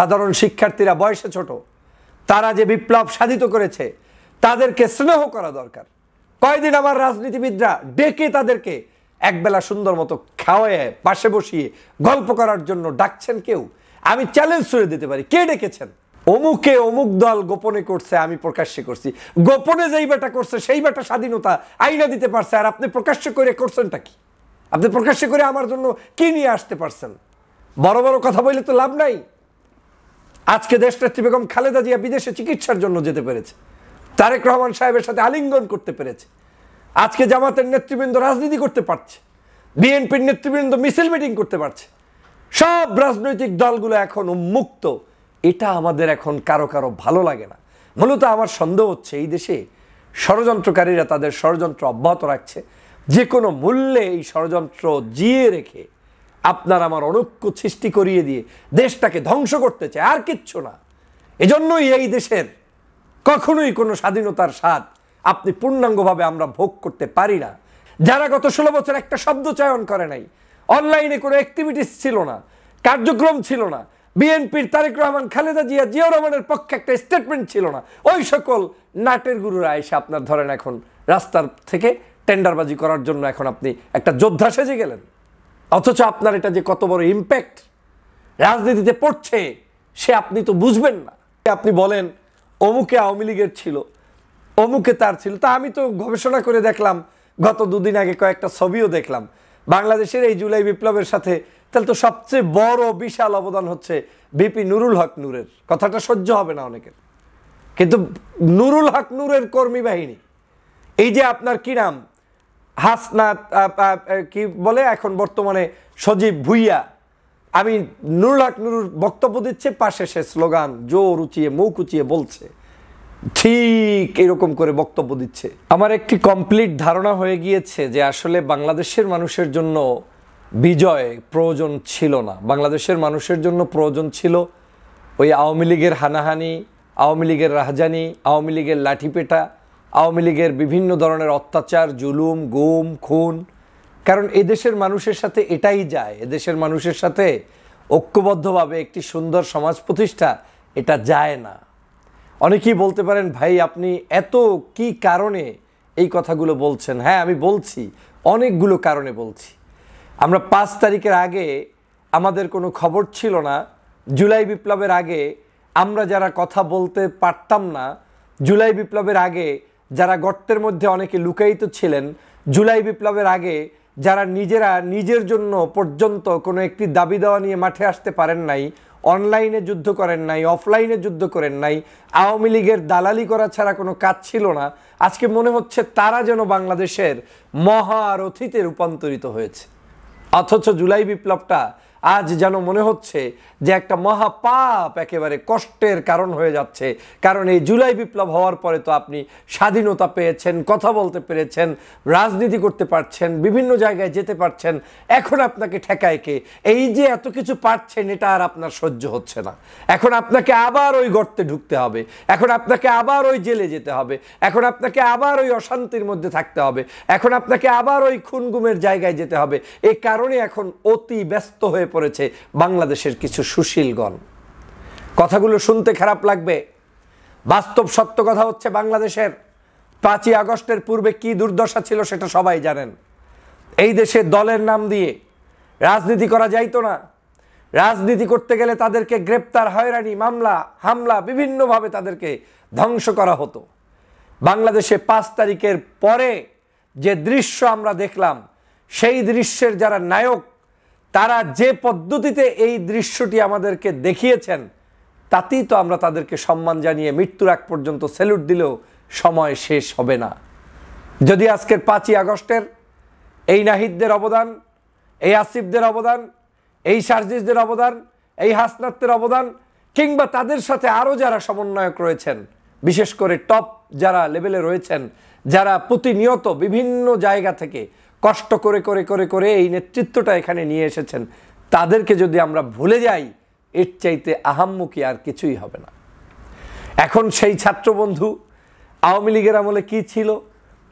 সাধারণ শিক্ষার্থীরা বয়সে ছোট, তারা যে বিপ্লব সাধিত করেছে তাদেরকে স্নেহ করা দরকার। কয়দিন আমার রাজনীতিবিদরা ডেকে তাদেরকে একবেলা সুন্দর মতো খাওয়ায় পাশে বসিয়ে গল্প করার জন্য ডাকছেন কেউ? আমি চ্যালেঞ্জ ছুড়ে দিতে পারি, কে ডেকেছেন? অমুকে অমুক দল গোপনে করছে, আমি প্রকাশ্যে করছি। গোপনে যেই বেটা করছে সেই বেটা স্বাধীনতা আইনা দিতে পারছে, আর আপনি প্রকাশ্যে করে করছেনটা কি? আপনি প্রকাশ্যে করে আমার জন্য কি নিয়ে আসতে পারছেন? বড় বড় কথা বললে তো লাভ নাই। আজকে দেশনেত্রী বেগম খালেদা জিয়া বিদেশে চিকিৎসার জন্য যেতে পেরেছে, তারেক রহমান সাহেবের সাথে আলিঙ্গন করতে পেরেছে। আজকে জামাতের নেতৃবৃন্দ রাজনীতি করতে পারছে, বিএনপির নেতৃবৃন্দ মিছিল মিটিং করতে পারছে। সব রাজনৈতিক দলগুলো এখন উন্মুক্ত। এটা আমাদের এখন কারো কারো ভালো লাগে না। মূলত আমার সন্দেহ হচ্ছে এই দেশে ষড়যন্ত্রকারীরা তাদের ষড়যন্ত্র অব্যাহত রাখছে, যে কোনো মূল্যে এই ষড়যন্ত্র জিয়ে রেখে আপনার আমার অনৈক্য সৃষ্টি করিয়ে দিয়ে দেশটাকে ধ্বংস করতে চায়, আর কিচ্ছু না। এজন্যই এই দেশের কখনোই কোনো স্বাধীনতার স্বাদ আপনি পূর্ণাঙ্গভাবে আমরা ভোগ করতে পারি না। যারা গত 16 বছর একটা শব্দ চয়ন করে নাই, অনলাইনে কোনো অ্যাক্টিভিটিস ছিল না, কার্যক্রম ছিল না, বিএনপির তারেক রহমান, খালেদা জিয়া, জিয়াউর রহমানের পক্ষে একটা স্টেটমেন্ট ছিল না, ওই সকল নাটের গুরুরা এসে আপনার ধরেন এখন রাস্তার থেকে টেন্ডারবাজি করার জন্য এখন আপনি একটা যোদ্ধা সেজে গেলেন। অথচ আপনার এটা যে কত বড় ইম্প্যাক্ট রাজনীতিতে পড়ছে সে আপনি তো বুঝবেন না। আপনি বলেন অমুকে আওয়ামী লীগের ছিল, অমুকে তার ছিল। তা আমি তো গবেষণা করে দেখলাম, গত দুদিন আগে কয়েকটা ছবিও দেখলাম বাংলাদেশের এই জুলাই বিপ্লবের সাথে। তাহলে তো সবচেয়ে বড় বিশাল অবদান হচ্ছে বিপি নুরুল হক নূরের। কথাটা সহ্য হবে না অনেকের, কিন্তু নুরুল হক নূরের কর্মী বাহিনী, এই যে আপনার কি নাম, হাসনাত কি বলে এখন বর্তমানে সজীব ভুইয়া, আমি নুরুল হক নূর বক্তব্য দিচ্ছে, পাশে সে স্লোগান জোর উঁচিয়ে মুখ উঁচিয়ে বলছে, ঠিক এরকম করে বক্তব্য দিচ্ছে। আমার একটি কমপ্লিট ধারণা হয়ে গিয়েছে যে আসলে বাংলাদেশের মানুষের জন্য বিজয় প্রয়োজন ছিল না। বাংলাদেশের মানুষের জন্য প্রয়োজন ছিল ওই আওয়ামী লীগের হানাহানি, আওয়ামী লীগের রাহজানি, আওয়ামী লীগের লাঠিপেটা, আওয়ামী লীগের বিভিন্ন ধরনের অত্যাচার, জুলুম, গুম, খুন। কারণ এদেশের মানুষের সাথে এটাই যায়, এদেশের মানুষের সাথে ঐক্যবদ্ধভাবে একটি সুন্দর সমাজ প্রতিষ্ঠা এটা যায় না। অনেকেই বলতে পারেন ভাই আপনি এত কি কারণে এই কথাগুলো বলছেন? হ্যাঁ, আমি বলছি, অনেকগুলো কারণে বলছি। আমরা 5 তারিখের আগে আমাদের কোনো খবর ছিল না। জুলাই বিপ্লবের আগে আমরা যারা কথা বলতে পারতাম না, জুলাই বিপ্লবের আগে যারা গর্তের মধ্যে অনেকে লুকায়িত ছিলেন, জুলাই বিপ্লবের আগে যারা নিজেরা নিজের জন্য পর্যন্ত কোনো একটি দাবি দেওয়া নিয়ে মাঠে আসতে পারেন নাই, অনলাইনে যুদ্ধ করেন নাই, অফলাইনে যুদ্ধ করেন নাই, আওয়ামী লীগের দালালি করা ছাড়া কোনো কাজ ছিল না, আজকে মনে হচ্ছে তারা যেন বাংলাদেশের মহারথীতে রূপান্তরিত হয়েছে। অথচ জুলাই বিপ্লবটা আজ যেন মনে হচ্ছে যে একটা মহাপাপ, একেবারে কষ্টের কারণ হয়ে যাচ্ছে। কারণ এই জুলাই বিপ্লব হওয়ার পরে তো আপনি স্বাধীনতা পেয়েছেন, কথা বলতে পেরেছেন, রাজনীতি করতে পারছেন, বিভিন্ন জায়গায় যেতে পারছেন। এখন আপনাকে ঠেকায় কে? এই যে এত কিছু পারছেন এটা আর আপনার সহ্য হচ্ছে না। এখন আপনাকে আবার ওই গর্তে ঢুকতে হবে, এখন আপনাকে আবার ওই জেলে যেতে হবে, এখন আপনাকে আবার ওই অশান্তির মধ্যে থাকতে হবে, এখন আপনাকে আবার ওই খুনগুমের জায়গায় যেতে হবে। এই কারণে এখন অতি ব্যস্ত হয়ে পড়েছে বাংলাদেশের কিছু সুশীলগণ। কথাগুলো শুনতে খারাপ লাগবে, বাস্তব সত্য কথা হচ্ছে বাংলাদেশের 5ই আগস্টের পূর্বে কি দুর্দশা ছিল সেটা সবাই জানেন। এই দেশে দলের নাম দিয়ে রাজনীতি করা যাইতো না। রাজনীতি করতে গেলে তাদেরকে গ্রেপ্তার, হয়রানি, মামলা, হামলা, বিভিন্নভাবে তাদেরকে ধ্বংস করা হতো। বাংলাদেশে 5 তারিখের পরে যে দৃশ্য আমরা দেখলাম, সেই দৃশ্যের যারা নায়ক, তারা যে পদ্ধতিতে এই দৃশ্যটি আমাদেরকে দেখিয়েছেন, তাতেই তো আমরা তাদেরকে সম্মান জানিয়ে মৃত্যুর আগ পর্যন্ত স্যালুট দিলেও সময় শেষ হবে না। যদি আজকের 5ই আগস্টের এই নাহিদদের অবদান, এই আসিফদের অবদান, এই সার্জিসদের অবদান, এই হাসনাতের অবদান, কিংবা তাদের সাথে আরও যারা সমন্বয়ক রয়েছেন, বিশেষ করে টপ যারা লেভেলে রয়েছেন, যারা প্রতিনিয়ত বিভিন্ন জায়গা থেকে কষ্ট করে করে করে করে এই নেতৃত্বটা এখানে নিয়ে এসেছেন, তাদেরকে যদি আমরা ভুলে যাই, এর চাইতে আহাম্মকি আর কিছুই হবে না। এখন সেই ছাত্রবন্ধু আওয়ামী লীগের আমলে কি ছিল,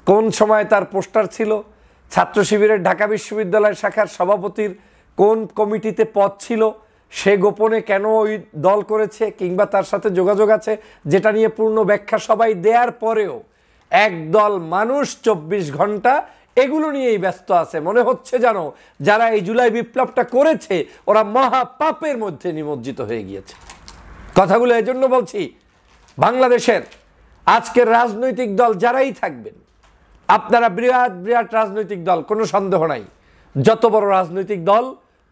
কোন সময় তার পোস্টার ছিল, ছাত্র শিবিরের ঢাকা বিশ্ববিদ্যালয় শাখার সভাপতির কোন কমিটিতে পদ ছিল, সে গোপনে কেন ওই দল করেছে কিংবা তার সাথে যোগাযোগ আছে যেটা নিয়ে পূর্ণ ব্যাখ্যা সবাই দেওয়ার পরেও একদল মানুষ 24 ঘন্টা এগুলো নিয়েই ব্যস্ত আছে। মনে হচ্ছে যেন যারা এই জুলাই বিপ্লবটা করেছে ওরা মহা পাপের মধ্যে নিমজ্জিত হয়ে গিয়েছে। কথাগুলো এজন্য বলছি, বাংলাদেশের আজকের রাজনৈতিক দল যারাই থাকবেন, আপনারা বিরাট বিরাট রাজনৈতিক দল, কোনো সন্দেহ নাই। যত বড় রাজনৈতিক দল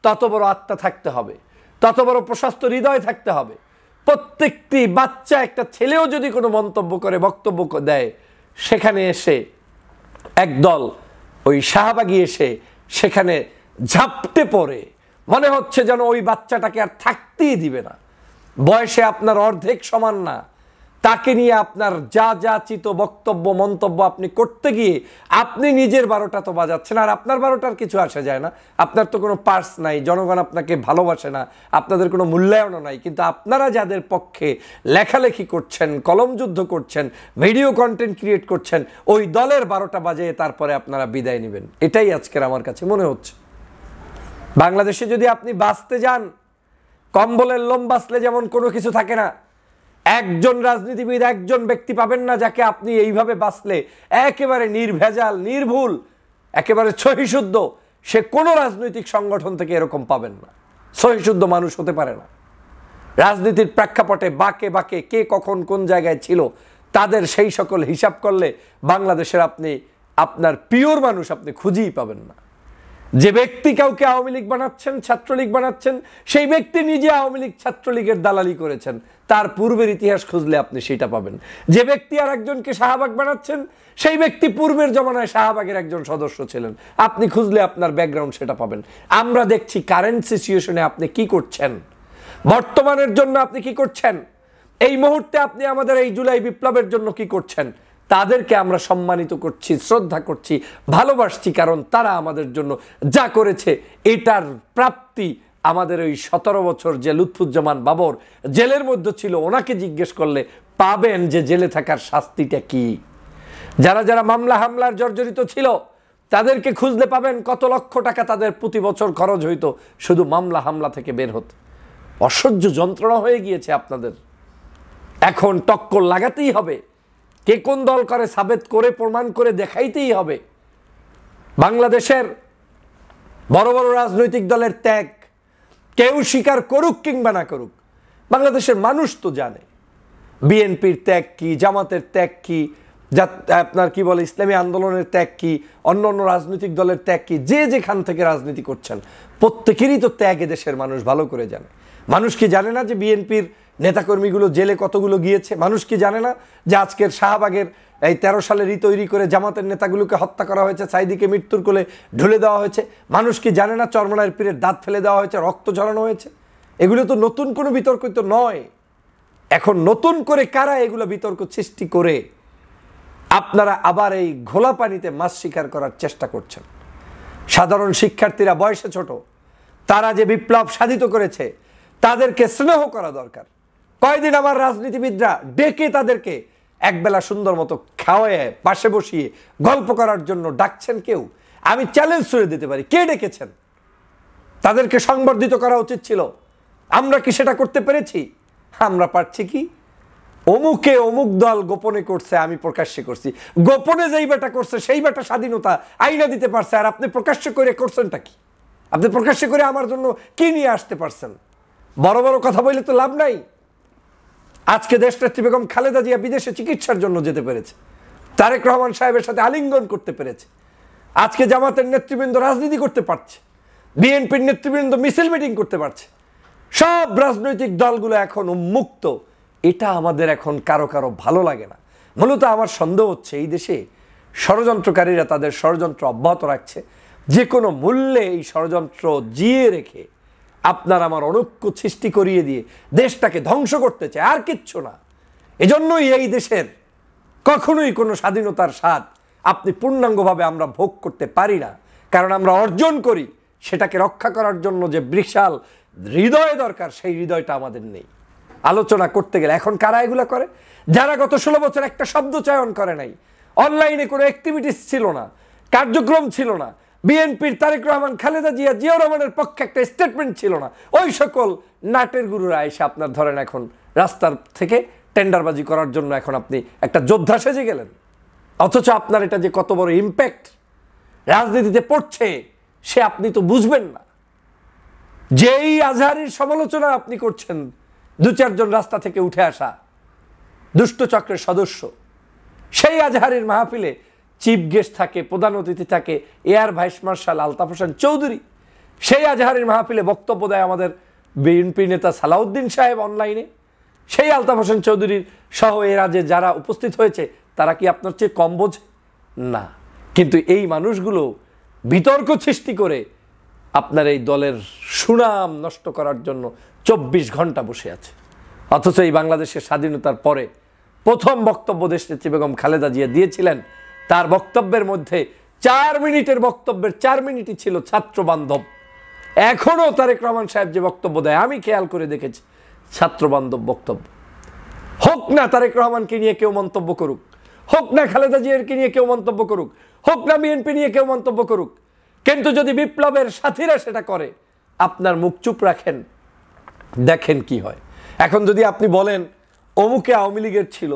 তত বড় আত্মা থাকতে হবে, তত বড় প্রশস্ত হৃদয় থাকতে হবে। প্রত্যেকটি বাচ্চা, একটা ছেলেও যদি কোনো মন্তব্য করে, বক্তব্য দেয়, সেখানে এসে একদল ওই শাহবাগী এসে সেখানে ঝাপটে পড়ে, মনে হচ্ছে যেন ওই বাচ্চাটাকে আর থাকতেই দিবে না। বয়সে আপনার অর্ধেক সমান না, তাকে নিয়ে আপনার যা যা চিত বক্তব্য মন্তব্য আপনি করতে গিয়ে আপনি নিজের 12টা তো বাজাচ্ছেন, আর আপনার 12টার কিছু আসে যায় না। আপনার তো কোনো পার্স নাই, জনগণ আপনাকে ভালোবাসে না, আপনাদের কোনো মূল্যায়নও নাই। কিন্তু আপনারা যাদের পক্ষে লেখালেখি করছেন, কলম যুদ্ধ করছেন, ভিডিও কন্টেন্ট ক্রিয়েট করছেন, ওই দলের 12টা বাজিয়ে তারপরে আপনারা বিদায় নেবেন। এটাই আজকের আমার কাছে মনে হচ্ছে। বাংলাদেশে যদি আপনি বাঁচতে যান, কম্বলের লোম বাঁচলে যেমন কোনো কিছু থাকে না, একজন রাজনীতিবিদ, একজন ব্যক্তি পাবেন না যাকে আপনি এইভাবে বাঁচলে একেবারে নির্ভেজাল, নির্ভুল, একেবারে সহিশুদ্ধ, সে কোনো রাজনৈতিক সংগঠন থেকে এরকম পাবেন না। সহিশুদ্ধ মানুষ হতে পারে না। রাজনীতির প্রেক্ষাপটে বাঁকে বাঁকে কে কখন কোন জায়গায় ছিল তাদের সেই সকল হিসাব করলে বাংলাদেশের আপনি আপনার পিওর মানুষ আপনি খুঁজেই পাবেন না। যে ব্যক্তি কাউকে আওয়ামী লীগ বানাচ্ছেন, ছাত্রলীগ বানাচ্ছেন, সেই ব্যক্তি নিজে আওয়ামী লীগ ছাত্রলীগের দালালি করেছেন, তার পূর্বের ইতিহাস খুঁজলে আপনি সেটা পাবেন। যে ব্যক্তি আর একজনকে শাহবাগ বানাচ্ছেন, সেই ব্যক্তি পূর্বের জমানায় শাহবাগের একজন সদস্য ছিলেন, আপনি খুঁজলে আপনার ব্যাকগ্রাউন্ড সেটা পাবেন। আমরা দেখছি কারেন্ট সিচুয়েশনে আপনি কি করছেন, বর্তমানের জন্য আপনি কি করছেন, এই মুহূর্তে আপনি আমাদের এই জুলাই বিপ্লবের জন্য কি করছেন। তাদেরকে আমরা সম্মানিত করছি, শ্রদ্ধা করছি, ভালোবাসছি, কারণ তারা আমাদের জন্য যা করেছে এটার প্রাপ্তি আমাদের ওই 17 বছর যে লুৎফুজ্জামান বাবর জেলের মধ্যে ছিল, ওনাকে জিজ্ঞেস করলে পাবেন যে জেলে থাকার শাস্তিটা কি। যারা যারা মামলা হামলার জর্জরিত ছিল তাদেরকে খুঁজলে পাবেন কত লক্ষ টাকা তাদের প্রতি বছর খরচ হইতো শুধু মামলা হামলা থেকে বের হতে। অসহ্য যন্ত্রণা হয়ে গিয়েছে আপনাদের। এখন টক্কর লাগাতেই হবে, কে কোন দল করে সাবেত করে প্রমাণ করে দেখাইতেই হবে। বাংলাদেশের বড় বড় রাজনৈতিক দলের ত্যাগ কেউ স্বীকার করুক কিংবা না করুক, বাংলাদেশের মানুষ তো জানে বিএনপির ত্যাগ কি, জামাতের ত্যাগ কি, আপনার কি বলে ইসলামী আন্দোলনের ত্যাগ কি, অন্য অন্য রাজনৈতিক দলের ত্যাগ কি। যে যেখান থেকে রাজনীতি করছেন প্রত্যেকেরই তো ত্যাগ এদেশের মানুষ ভালো করে জানে। মানুষ কি জানে না যে বিএনপির নেতাকর্মীগুলো জেলে কতগুলো গিয়েছে? মানুষ কি জানে না যে আজকের শাহবাগের এই 13 সালের তৈরি করে জামাতের নেতাগুলোকে হত্যা করা হয়েছে, সাইদিকে মৃত্যুর কোলে ঢুলে দেওয়া হয়েছে? মানুষ কি জানে না চরমনায়ের পীরের দাঁত ফেলে দেওয়া হয়েছে, রক্ত ঝরানো হয়েছে? এগুলো তো নতুন কোনো বিতর্ক তো নয়। এখন নতুন করে কারা এগুলো বিতর্ক সৃষ্টি করে আপনারা আবার এই ঘোলা পানিতে মাছ শিকার করার চেষ্টা করছেন? সাধারণ শিক্ষার্থীরা বয়সে ছোট, তারা যে বিপ্লব সাধিত করেছে তাদেরকে স্নেহ করা দরকার। কয়দিন আমার রাজনীতিবিদরা ডেকে তাদেরকে একবেলা সুন্দর মতো খাওয়ায় পাশে বসিয়ে গল্প করার জন্য ডাকছেন কেউ? আমি চ্যালেঞ্জ ছুড়ে দিতে পারি, কে ডেকেছেন? তাদেরকে সংবর্ধিত করা উচিত ছিল। আমরা কি সেটা করতে পেরেছি? আমরা পারছি কি? অমুকে অমুক দল গোপনে করছে, আমি প্রকাশ্যে করছি। গোপনে যেই বেটা করছে সেই বেটা স্বাধীনতা আইনা দিতে পারছে, আর আপনি প্রকাশ্যে করে করছেনটা কি? আপনি প্রকাশ্যে করে আমার জন্য কি নিয়ে আসতে পারছেন? বড় বড় কথা বললে তো লাভ নাই। আজকে দেশনেত্রী বেগম খালেদা জিয়া বিদেশে চিকিৎসার জন্য যেতে পেরেছে, তারেক রহমান সাহেবের সাথে আলিঙ্গন করতে পেরেছে। আজকে জামাতের নেতৃবৃন্দ রাজনীতি করতে পারছে, বিএনপির নেতৃবৃন্দ মিছিল মিটিং করতে পারছে। সব রাজনৈতিক দলগুলো এখন উন্মুক্ত। এটা আমাদের এখন কারো কারো ভালো লাগে না। মূলত আমার সন্দেহ হচ্ছে এই দেশে ষড়যন্ত্রকারীরা তাদের ষড়যন্ত্র অব্যাহত রাখছে, যে কোনো মূল্যে এই ষড়যন্ত্র জিয়ে রেখে আপনার আমার অনৈক্য সৃষ্টি করিয়ে দিয়ে দেশটাকে ধ্বংস করতে চায়, আর কিচ্ছু না। এজন্যই এই দেশের কখনোই কোনো স্বাধীনতার স্বাদ আপনি পূর্ণাঙ্গভাবে আমরা ভোগ করতে পারি না, কারণ আমরা অর্জন করি সেটাকে রক্ষা করার জন্য যে বিশাল হৃদয় দরকার, সেই হৃদয়টা আমাদের নেই। আলোচনা করতে গেলে এখন কারা এগুলো করে? যারা গত 16 বছর একটা শব্দ চয়ন করে নাই, অনলাইনে কোনো অ্যাক্টিভিটিস ছিল না, কার্যক্রম ছিল না, বিএনপির তারেক রহমান খালেদা জিয়া জিয়াউর রহমানের পক্ষে একটা স্টেটমেন্ট ছিল না, ওই সকল নাটের গুরুরা এসে আপনার ধরেন এখন রাস্তার থেকে টেন্ডারবাজি করার জন্য এখন আপনি একটা যোদ্ধা সেজে গেলেন, অথচ আপনার এটা যে কত বড় ইম্প্যাক্ট রাজনীতিতে পড়ছে সে আপনি তো বুঝবেন না। যেই আজহারীর সমালোচনা আপনি করছেন, 2-4 জন রাস্তা থেকে উঠে আসা দুষ্ট চক্রের সদস্য, সেই আজহারীর মাহফিলে চিফ গেস্ট থাকে, প্রধান অতিথি থাকে air vice marshal Altaf Hossain Chowdhury. সেই আজহারীর মাহফিলে বক্তব্য দেয় আমাদের বিএনপি নেতা সালাউদ্দিন সাহেব অনলাইনে। সেই আলতাফ হোসেন চৌধুরীর সহ এরা যে যারা উপস্থিত হয়েছে তারা কি আপনার চেয়ে কম বোঝে? না। কিন্তু এই মানুষগুলো বিতর্ক সৃষ্টি করে আপনার এই দলের সুনাম নষ্ট করার জন্য 24 ঘন্টা বসে আছে। অথচ এই বাংলাদেশের স্বাধীনতার পরে প্রথম বক্তব্য দেশনেত্রী বেগম খালেদা জিয়া দিয়েছিলেন, তার বক্তব্যের মধ্যে 4 মিনিটের বক্তব্যের 4 মিনিটই ছিল ছাত্র বান্ধব। এখনো তারেক রহমান সাহেব যে বক্তব্য দেয় আমি খেয়াল করে দেখেছি ছাত্র বান্ধব বক্তব্য। হোক না তারেক রহমানকে নিয়ে কেউ মন্তব্য করুক, হোক না খালেদা জিয়াকে নিয়ে কেউ মন্তব্য করুক, হোক না বিএনপি নিয়ে কেউ মন্তব্য করুক, কিন্তু যদি বিপ্লবের সাথীরা সেটা করে আপনার মুখ চুপ রাখেন, দেখেন কি হয়। এখন যদি আপনি বলেন অমুকে আওয়ামী লীগের ছিল,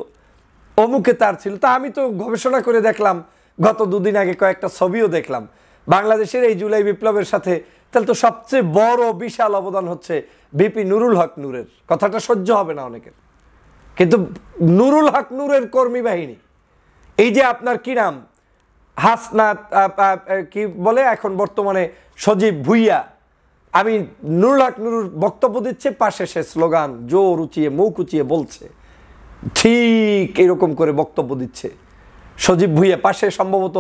অমুকে তার ছিল, তা আমি তো গবেষণা করে দেখলাম, গত 2 দিন আগে কয়েকটা ছবিও দেখলাম বাংলাদেশের এই জুলাই বিপ্লবের সাথে, তাহলে তো সবচেয়ে বড় বিশাল অবদান হচ্ছে বিপি নুরুল হক নূরের। কথাটা সহ্য হবে না অনেকের, কিন্তু নুরুল হক নূরের কর্মী বাহিনী, এই যে আপনার কি নাম হাসনাত কি বলে এখন বর্তমানে সজীব ভুইয়া, আমি নুরুল হক নূর বক্তব্য দিচ্ছে, পাশে সে স্লোগান জোর উঁচিয়ে মুখ উঁচিয়ে বলছে, ঠিক এরকম করে বক্তব্য দিচ্ছে সজীব ভুইয়া। পাশে সম্ভবত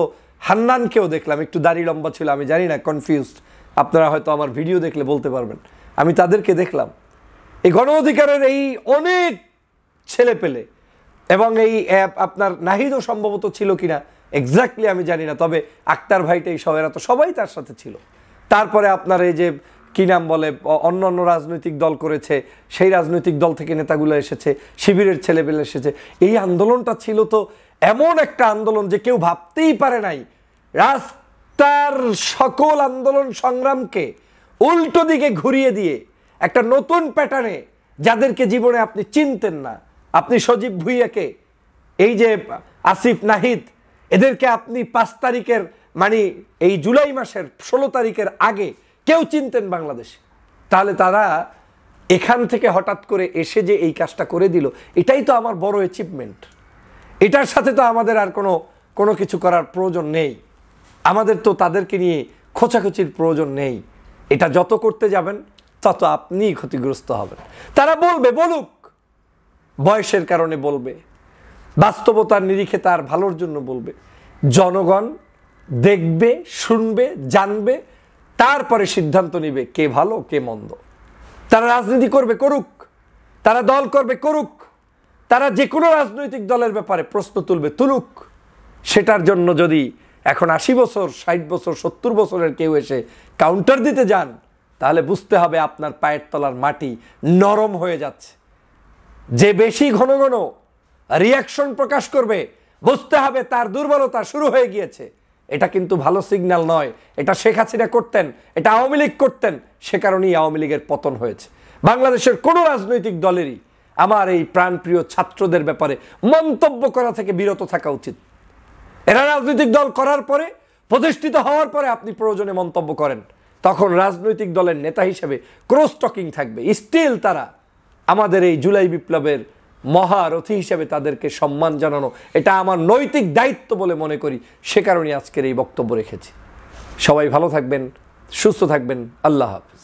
হান্নানকেও দেখলাম, একটু দাড়ি লম্বা ছিল, আমি জানি না, কনফিউজড, আপনারা হয়তো আমার ভিডিও দেখলে বলতে পারবেন। আমি তাদেরকে দেখলাম, এই গণ অধিকারের এই অনেক ছেলে পেলে, এবং এই আপনার নাহিদও সম্ভবত ছিল কিনা এক্স্যাক্টলি আমি জানি না, তবে আক্তার ভাইটাই সহ এরা তো সবাই তার সাথে ছিল। তারপরে আপনার এই যে কি নাম বলে অন্য অন্য রাজনৈতিক দল করেছে, সেই রাজনৈতিক দল থেকে নেতাগুলো এসেছে, শিবিরের ছেলেপেলে এসেছে। এই আন্দোলনটা ছিল তো এমন একটা আন্দোলন যে কেউ ভাবতেই পারে নাই রাস্তার সকল আন্দোলন সংগ্রামকে উল্টো দিকে ঘুরিয়ে দিয়ে একটা নতুন প্যাটার্নে, যাদেরকে জীবনে আপনি চিনতেন না, আপনি সজীব ভুইয়াকে, এই যে আসিফ নাহিদ, এদেরকে আপনি 5 তারিখের মানে এই জুলাই মাসের 16 তারিখের আগে কেউ চিনতেন বাংলাদেশে, তাহলে তারা এখান থেকে হঠাৎ করে এসে যে এই কাজটা করে দিল, এটাই তো আমার বড় অ্যাচিভমেন্ট। এটার সাথে তো আমাদের আর কোনো কিছু করার প্রয়োজন নেই, আমাদের তো তাদেরকে নিয়ে খোঁচাখুচির প্রয়োজন নেই। এটা যত করতে যাবেন তত আপনিই ক্ষতিগ্রস্ত হবেন। তারা বলবে, বলুক, বয়সের কারণে বলবে, বাস্তবতার নিরিখে তার ভালোর জন্য বলবে। জনগণ দেখবে, শুনবে, জানবে, তারপরে সিদ্ধান্ত নেবে কে ভালো কে মন্দ। তারা রাজনীতি করবে, করুক, তারা দল করবে, করুক, তারা যে কোনো রাজনৈতিক দলের ব্যাপারে প্রশ্ন তুলবে, তুলুক। সেটার জন্য যদি এখন 80 বছর 60 বছর 70 বছরের কেউ এসে কাউন্টার দিতে যান, তাহলে বুঝতে হবে আপনার পায়ের তলার মাটি নরম হয়ে যাচ্ছে। যে বেশি ঘন ঘন রিয়াকশন প্রকাশ করবে, বুঝতে হবে তার দুর্বলতা শুরু হয়ে গিয়েছে। এটা কিন্তু ভালো সিগন্যাল নয়। এটা শেখ হাসিনা করতেন, এটা আওয়ামী লীগ করতেন, সে কারণেই আওয়ামী লীগের পতন হয়েছে। বাংলাদেশের কোনো রাজনৈতিক দলেরই আমার এই প্রাণপ্রিয় ছাত্রদের ব্যাপারে মন্তব্য করা থেকে বিরত থাকা উচিত। এরা রাজনৈতিক দল করার পরে, প্রতিষ্ঠিত হওয়ার পরে আপনি প্রয়োজনে মন্তব্য করেন, তখন রাজনৈতিক দলের নেতা হিসেবে ক্রস টকিং থাকবে। স্টিল তারা আমাদের এই জুলাই বিপ্লবের মহারথী হিসেবে তাদেরকে সম্মান জানানো, এটা আমার নৈতিক দায়িত্ব বলে মনে করি। সে কারণে আজকের এই বক্তব্য রেখেছি। সবাই ভালো থাকবেন, সুস্থ থাকবেন। আল্লাহ হাফেজ।